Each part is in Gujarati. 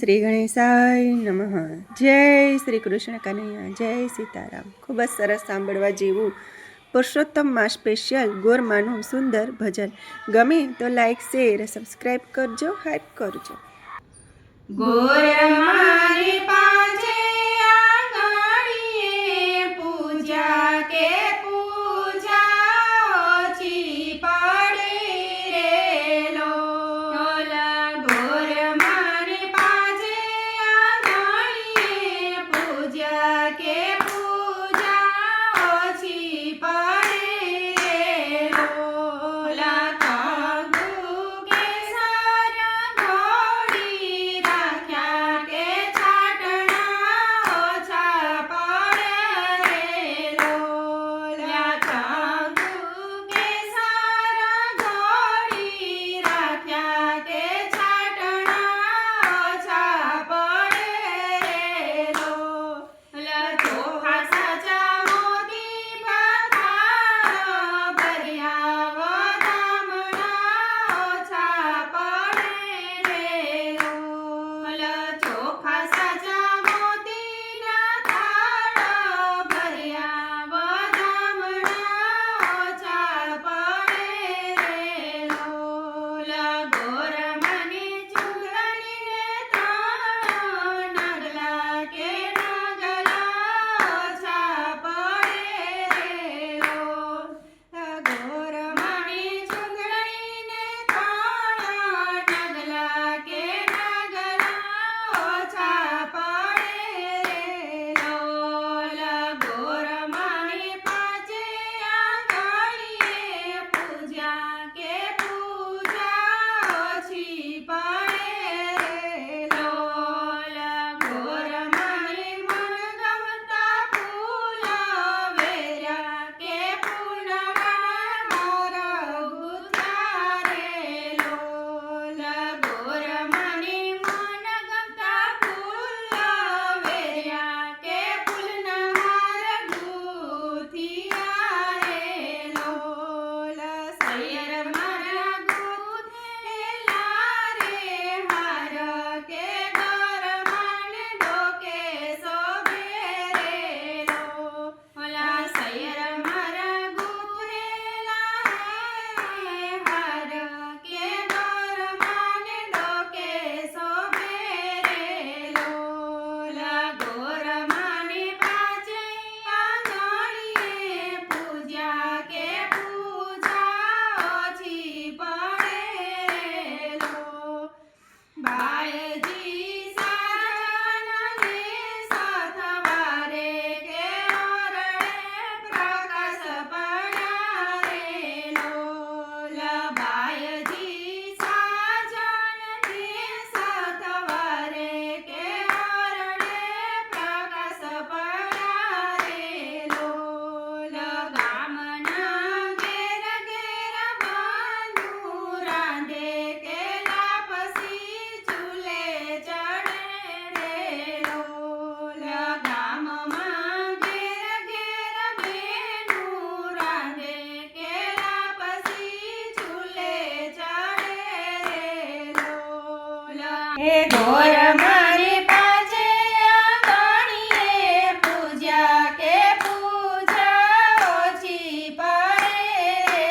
શ્રી ગણેશાય નમઃ. જય શ્રી કૃષ્ણ કનૈયા, જય સીતારામ. ખૂબ જ સરસ સાંભળવા જેવું પુરુષોત્તમમાં સ્પેશિયલ ગોરમાનું સુંદર ભજન. ગમે તો લાઈક શેર સબસ્ક્રાઈબ કરજો, હાઈપ કરજો. ગોરમાની પાંચે આંગણીએ પૂજા કે પૂજા ઓછી પડે રે લોલા. ગોરમાની પાંચે આંગણીએ પૂજા કે પૂજા ઓછી પડે રે લોલા. કંકુ કેસર ઘોડી રાખ્યા કે છાટણા ઓછા પડે રે લોલા. કંકુ કેસર ઘોડી રાખ્યા કે છાટણા ઓછા પડે રે લોલા. ચોખા સાચા મોતી પથારો ભર્યા વધામણા ઓછા પડે રે લોલા. ચોખા સાચા મોતીના થાળો ભર્યા વધામણા ઓછા પડે રે લોલા. ગોરમાની ચૂંદડીને ત્રણ નગલા કે નગલા ઓછા પડે રે લોલા. ગોરમાની ચૂંદડીને ત્રણ નગલા કે નગલા ઓછા પડે રે લોલા. ગોરમાની પાંચે આંગણીએ પૂજા કે પૂજા ઓછી પડે રે લોલા. ગોરમાની મનગમતા ફૂલો વેર્યા કે પૂનમના મોર ગુથ્યા રે લોલા. ગોરમાની મનગમતા ફૂલો વેર્યા કે ફૂલના હાર ગુથ્યા રે લોલા. સૈયર મારા ગુથેલા રે હાર કે ગોરમાને ડોકે શોભે રે લોલા. સૈયર મારા ગુથેલા રે હાર કે ગોરમાને ડોકે શોભે રે લોલા. ગોરમાની પાંચે આંગણીએ પૂજા કે પૂજા ઓછી પડે રે લોલા. બાયજી સાજનને સાથવારે કે ઓરડે પ્રકાશ પડ્યા રે લોલા. બાયજી સાજનને સાથવારે કે ઓરડે પ્રકાશ પડ્યા રે લોલા. ગામના ઘેર ઘેર બાંધુ રાંધે કે લાપસી ચૂલે ચડે રે લોલા. ગામમાં ઘેર ઘેર બેનું રાંધે કે લાપસી ચૂલે ચડે રે લોલા. હે ગોરમાની પાંચે આંગણીએ પૂજા કે પૂજા ઓછી પડે રે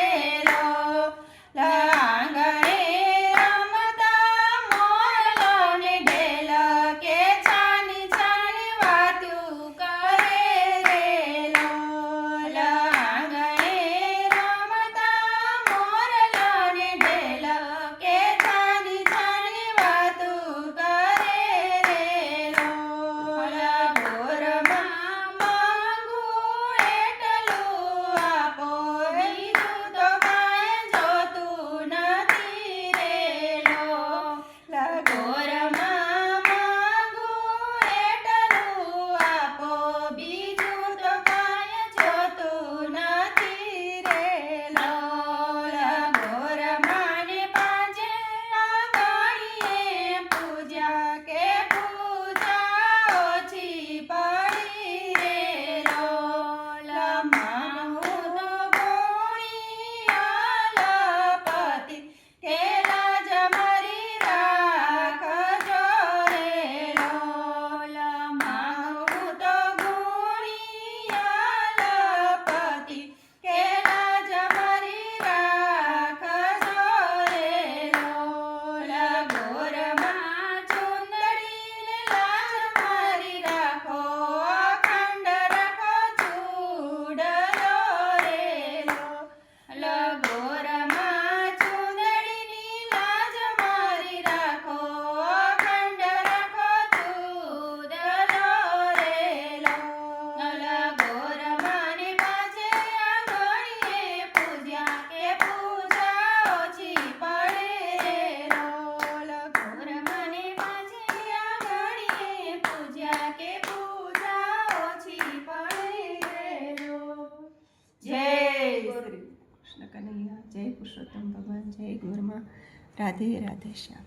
લોલા. આંગણે રમતા મોરલોને ઢેલ કે છાની છાની વાતું કરે રે લોલા. આંગણે રમતા મોરલોને ઢેલ કે છાની છાની વાતું કરે જય પુરુષોત્તમ ભગવાન, જય ગોરમાં, રાધે રાધે શ્યામ.